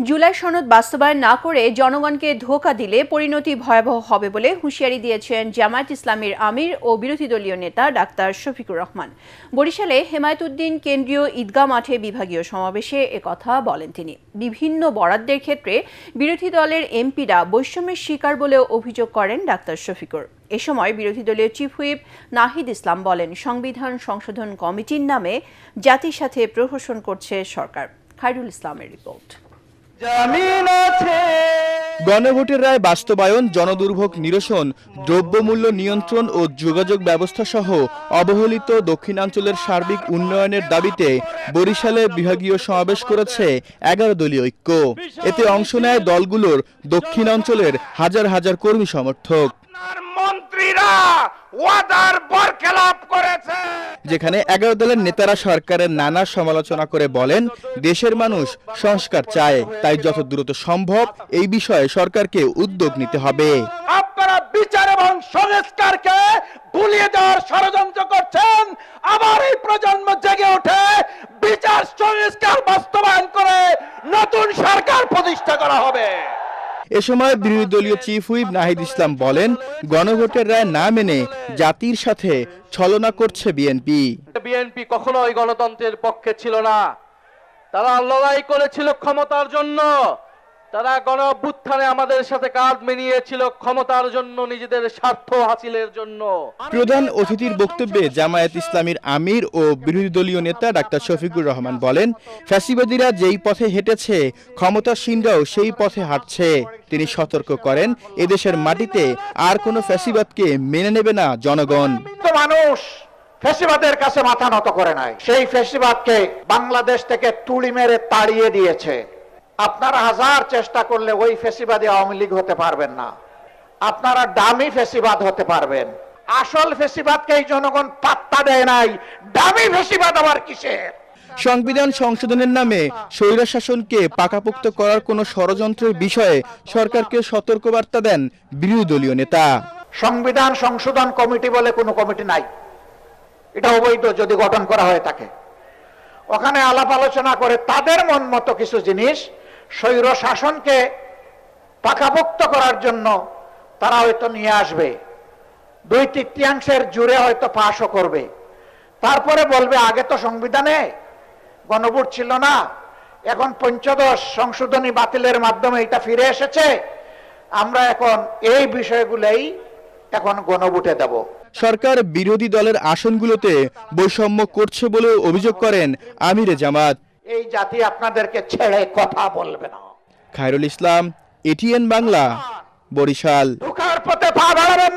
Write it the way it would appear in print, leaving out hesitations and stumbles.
জুলাই সনদ বাস্তবায়ন না করে জনগণকে ধোঁকা দিলে পরিণতি ভয়াবহ হবে বলে হুঁশিয়ারি দিয়েছেন জামায়াত ইসলামীর আমির ও বিরোধী দলীয় নেতা ডাক্তার শফিকুর রহমান। বরিশালে হেমায়েতুদ্দিন কেন্দ্রীয় ঈদগাহ মাঠে বিভাগীয় সমাবেশে একথা বলেন তিনি। বিভিন্ন বরাদ্দের ক্ষেত্রে বিরোধী দলের এমপিরা বৈষম্যের শিকার বলেও অভিযোগ করেন ডাক্তার শফিকুর। এ সময় বিরোধী দলীয় চিফ হুইপ নাহিদ ইসলাম বলেন, সংবিধান সংশোধন কমিটির নামে জাতির সাথে প্রহসন করছে সরকার। খায়রুল ইসলামের রিপোর্ট। গণভোটের রায় বাস্তবায়ন, জনদুর্ভোগ নিরসন, দ্রব্যমূল্য নিয়ন্ত্রণ ও যোগাযোগ ব্যবস্থা সহ অবহেলিত দক্ষিণাঞ্চলের সার্বিক উন্নয়নের দাবিতে বরিশালে বিভাগীয় সমাবেশ করেছে 11 দলীয় ঐক্য। এতে অংশ নেয় দলগুলোর দক্ষিণাঞ্চলের হাজার হাজার কর্মী সমর্থক। যেখানে 11 দলের নেতারা সরকারের নানা সমালোচনা করে বলেন, দেশের মানুষ সংস্কার চায়, তাই যত দ্রুত সম্ভব এই বিষয়ে সরকারকে উদ্যোগ নিতে হবে। আপনারা বিচার এবং সংস্কারকে ভুলিয়ে দেওয়ার ষড়যন্ত্র করছেন। আবার এই প্রজন্ম জেগে ওঠে, বিচার সংস্কার বাস্তবায়ন করে নতুন সরকার প্রতিষ্ঠা করা হবে। এ সময় বিরোধী দলীয় চিফ হুইপ নাহিদ ইসলাম বলেন, গণভোটের রায় না মেনে জাতির সাথে ছলনা করছে বিএনপি। বিএনপি কখনোই গণতন্ত্রের পক্ষে ছিল না। তারা লড়াই করেছিল ক্ষমতার জন্য। তারা গণঅভ্যুত্থানে আমাদের সাথে কাঁধ মিলিয়েছিল ক্ষমতার জন্য, নিজেদের স্বার্থ হাসিলের জন্য। প্রধান অতিথির বক্তব্যে জামায়াত ইসলামীর আমির ও বিরোধী দলীয় নেতা ডাক্তার শফিকুর রহমান বলেন, ফ্যাসিবাদীরা যেই পথে হেঁটেছে ক্ষমতাসীনরাও সেই পথে হাঁটছে। তিনি সতর্ক করেন, এদেশের মাটিতে আর কোনো ফ্যাসিবাদকে মেনে নেবে না জনগণ। মানুষ ফ্যাসিবাদের কাছে মাথা নত করে নাই। সেই ফ্যাসিবাদকে বাংলাদেশ থেকে তুড়ি মেরে তাড়িয়ে দিয়েছে। আপনারা হাজার চেষ্টা করলে ওই ফ্যাসিবাদী আওয়ামী লীগ হতে পারবেন না। আপনারা ডামি ফ্যাসিবাদ হতে পারবেন। আসল ফ্যাসিবাদকে এই জনগণ পাত্তা দেয় নাই। ডামি ফ্যাসিবাদ আবার কিসের? সংবিধান সংশোধনের নামে স্বৈরশাসনকে পাকাপোক্ত করার কোনো ষড়যন্ত্রের বিষয়ে সরকারকে সতর্কবার্তা দেন বিরোধী দলীয় নেতা। সংবিধান সংশোধন কমিটি বলে কোনো কমিটি নাই। এটা অবৈধ যদি গঠন করা হয়ে থাকে। ওখানে আলাপ আলোচনা করে তাদের মন মতো কিছু জিনিস স্বৈর শাসনকে পাকাপোক্ত করার জন্য তারা হয়তো নিয়ে আসবে। 2/3 জুড়ে হয়তো পাশও করবে। তারপরে বলবে, আগে তো সংবিধানে গণভোট ছিল না, এখন 15 সংশোধনী বাতিলের মাধ্যমে এটা ফিরে এসেছে, আমরা এখন এই বিষয়গুলোই এখন গণভোটে দেব। সরকার বিরোধী দলের আসনগুলোতে বৈষম্য করছে বলে অভিযোগ করেন আমিরে জামাত। এই জাতি আপনাদেরকে ছেড়ে কথা বলবে না। খায়রুল ইসলাম, এটিএন বাংলা, বরিশাল। ঢোকার পথে পা বাড়াবেন